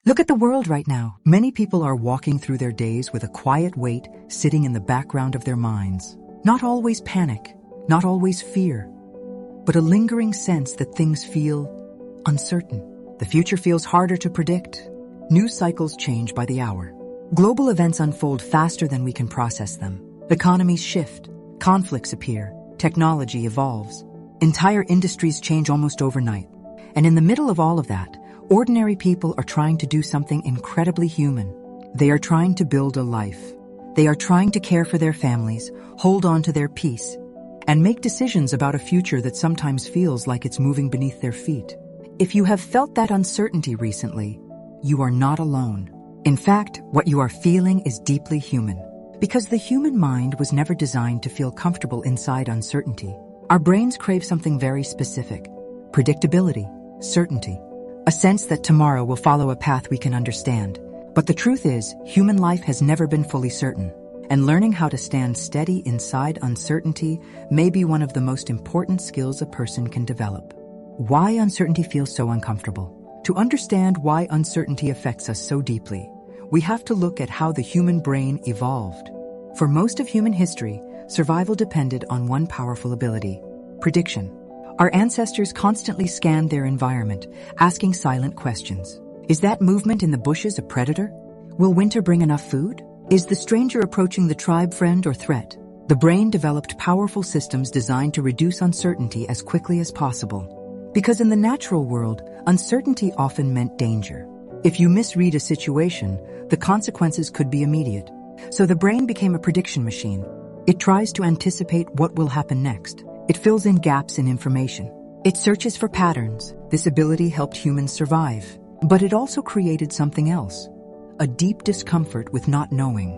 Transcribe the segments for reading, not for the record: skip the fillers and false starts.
Look at the world right now. Many people are walking through their days with a quiet weight sitting in the background of their minds. Not always panic, not always fear, but a lingering sense that things feel uncertain. The future feels harder to predict. News cycles change by the hour. Global events unfold faster than we can process them. Economies shift, conflicts appear, technology evolves. Entire industries change almost overnight. And in the middle of all of that, ordinary people are trying to do something incredibly human. They are trying to build a life. They are trying to care for their families, hold on to their peace, and make decisions about a future that sometimes feels like it's moving beneath their feet. If you have felt that uncertainty recently, you are not alone. In fact, what you are feeling is deeply human. Because the human mind was never designed to feel comfortable inside uncertainty. Our brains crave something very specific: predictability, certainty, a sense that tomorrow will follow a path we can understand. But the truth is, human life has never been fully certain, and learning how to stand steady inside uncertainty may be one of the most important skills a person can develop. Why uncertainty feels so uncomfortable? To understand why uncertainty affects us so deeply, we have to look at how the human brain evolved. For most of human history, survival depended on one powerful ability: prediction. Our ancestors constantly scanned their environment, asking silent questions. Is that movement in the bushes a predator? Will winter bring enough food? Is the stranger approaching the tribe friend or threat? The brain developed powerful systems designed to reduce uncertainty as quickly as possible. Because in the natural world, uncertainty often meant danger. If you misread a situation, the consequences could be immediate. So the brain became a prediction machine. It tries to anticipate what will happen next. It fills in gaps in information. It searches for patterns. This ability helped humans survive. But it also created something else: a deep discomfort with not knowing.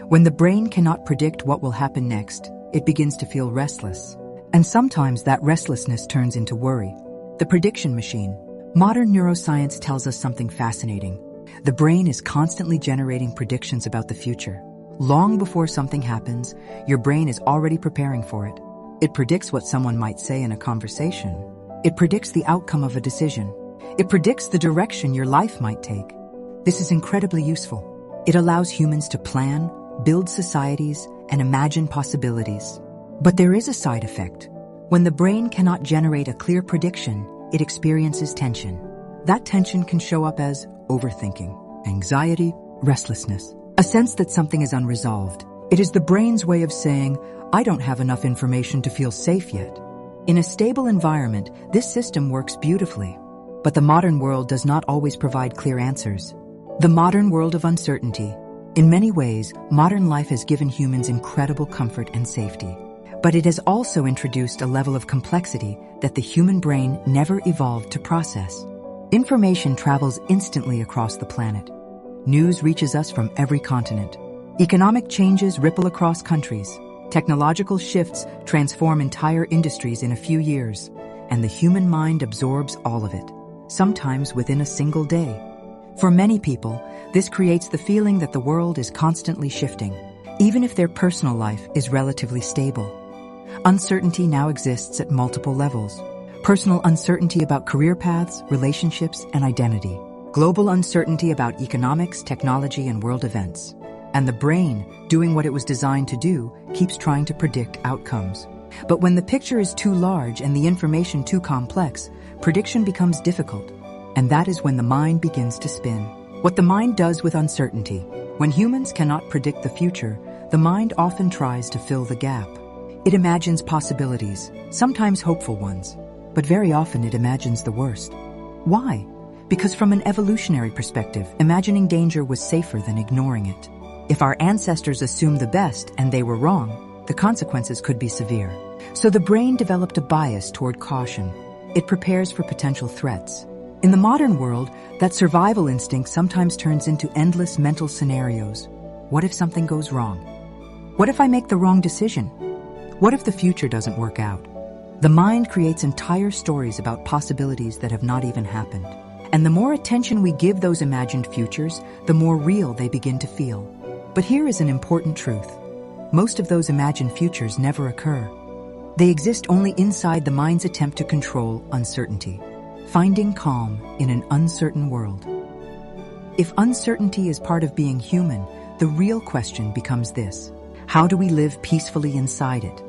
When the brain cannot predict what will happen next, it begins to feel restless. And sometimes that restlessness turns into worry. The prediction machine. Modern neuroscience tells us something fascinating. The brain is constantly generating predictions about the future. Long before something happens, your brain is already preparing for it. It predicts what someone might say in a conversation. It predicts the outcome of a decision. It predicts the direction your life might take. This is incredibly useful. It allows humans to plan, build societies, and imagine possibilities. But there is a side effect. When the brain cannot generate a clear prediction, it experiences tension. That tension can show up as overthinking, anxiety, restlessness, a sense that something is unresolved. It is the brain's way of saying, I don't have enough information to feel safe yet. In a stable environment, this system works beautifully. But the modern world does not always provide clear answers. The modern world of uncertainty. In many ways, modern life has given humans incredible comfort and safety. But it has also introduced a level of complexity that the human brain never evolved to process. Information travels instantly across the planet. News reaches us from every continent. Economic changes ripple across countries. Technological shifts transform entire industries in a few years, and the human mind absorbs all of it, sometimes within a single day. For many people, this creates the feeling that the world is constantly shifting, even if their personal life is relatively stable. Uncertainty now exists at multiple levels. Personal uncertainty about career paths, relationships, and identity. Global uncertainty about economics, technology, and world events. And the brain, doing what it was designed to do, keeps trying to predict outcomes. But when the picture is too large and the information too complex, prediction becomes difficult. And that is when the mind begins to spin. What the mind does with uncertainty. When humans cannot predict the future, the mind often tries to fill the gap. It imagines possibilities, sometimes hopeful ones, but very often it imagines the worst. Why? Because from an evolutionary perspective, imagining danger was safer than ignoring it. If our ancestors assumed the best and they were wrong, the consequences could be severe. So the brain developed a bias toward caution. It prepares for potential threats. In the modern world, that survival instinct sometimes turns into endless mental scenarios. What if something goes wrong? What if I make the wrong decision? What if the future doesn't work out? The mind creates entire stories about possibilities that have not even happened. And the more attention we give those imagined futures, the more real they begin to feel. But here is an important truth. Most of those imagined futures never occur. They exist only inside the mind's attempt to control uncertainty, finding calm in an uncertain world. If uncertainty is part of being human, the real question becomes this: how do we live peacefully inside it?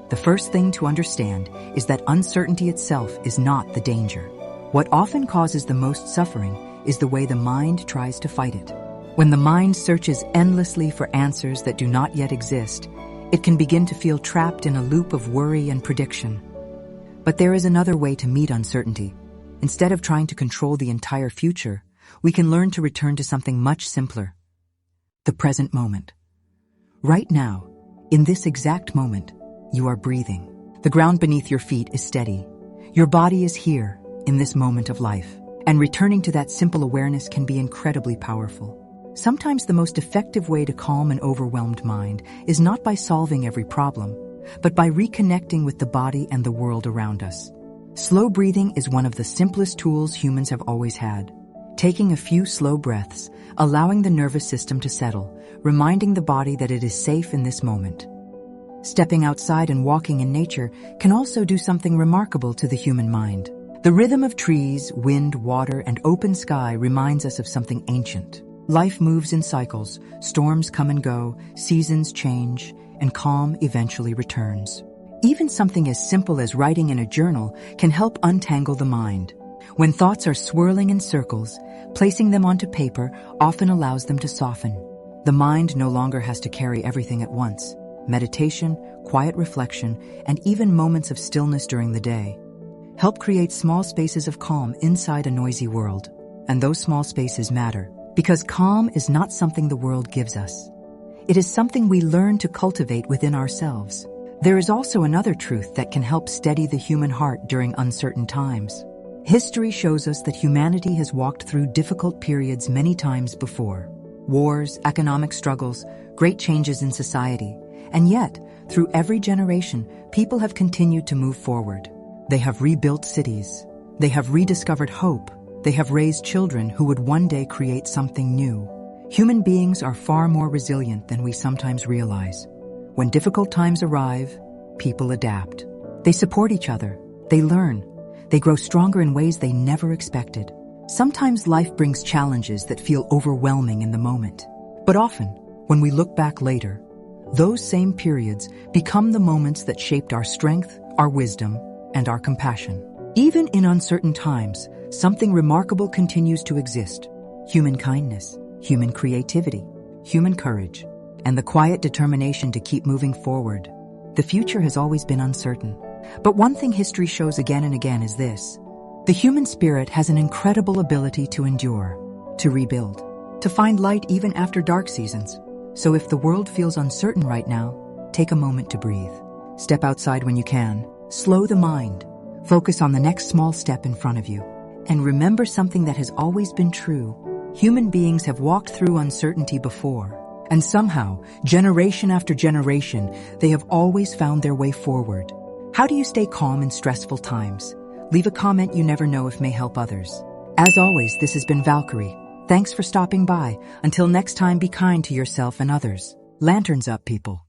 The first thing to understand is that uncertainty itself is not the danger. What often causes the most suffering is the way the mind tries to fight it. When the mind searches endlessly for answers that do not yet exist, it can begin to feel trapped in a loop of worry and prediction. But there is another way to meet uncertainty. Instead of trying to control the entire future, we can learn to return to something much simpler: the present moment. Right now, in this exact moment, you are breathing. The ground beneath your feet is steady. Your body is here, in this moment of life. And returning to that simple awareness can be incredibly powerful. Sometimes the most effective way to calm an overwhelmed mind is not by solving every problem, but by reconnecting with the body and the world around us. Slow breathing is one of the simplest tools humans have always had. Taking a few slow breaths, allowing the nervous system to settle, reminding the body that it is safe in this moment. Stepping outside and walking in nature can also do something remarkable to the human mind. The rhythm of trees, wind, water, and open sky reminds us of something ancient. Life moves in cycles, storms come and go, seasons change, and calm eventually returns. Even something as simple as writing in a journal can help untangle the mind. When thoughts are swirling in circles, placing them onto paper often allows them to soften. The mind no longer has to carry everything at once. Meditation, quiet reflection, and even moments of stillness during the day help create small spaces of calm inside a noisy world. And those small spaces matter, because calm is not something the world gives us. It is something we learn to cultivate within ourselves. There is also another truth that can help steady the human heart during uncertain times. History shows us that humanity has walked through difficult periods many times before. Wars, economic struggles, great changes in society. And yet, through every generation, people have continued to move forward. They have rebuilt cities. They have rediscovered hope. They have raised children who would one day create something new. Human beings are far more resilient than we sometimes realize. When difficult times arrive, people adapt. They support each other. They learn. They grow stronger in ways they never expected. Sometimes life brings challenges that feel overwhelming in the moment. But often, when we look back later, those same periods become the moments that shaped our strength, our wisdom, and our compassion. Even in uncertain times, something remarkable continues to exist: human kindness, human creativity, human courage, and the quiet determination to keep moving forward. The future has always been uncertain. But one thing history shows again and again is this: the human spirit has an incredible ability to endure, to rebuild, to find light even after dark seasons. So if the world feels uncertain right now, take a moment to breathe. Step outside when you can. Slow the mind. Focus on the next small step in front of you. And remember something that has always been true: human beings have walked through uncertainty before. And somehow, generation after generation, they have always found their way forward. How do you stay calm in stressful times? Leave a comment. You never know if may help others. As always, this has been Valkyrie. Thanks for stopping by. Until next time, be kind to yourself and others. Lanterns up, people.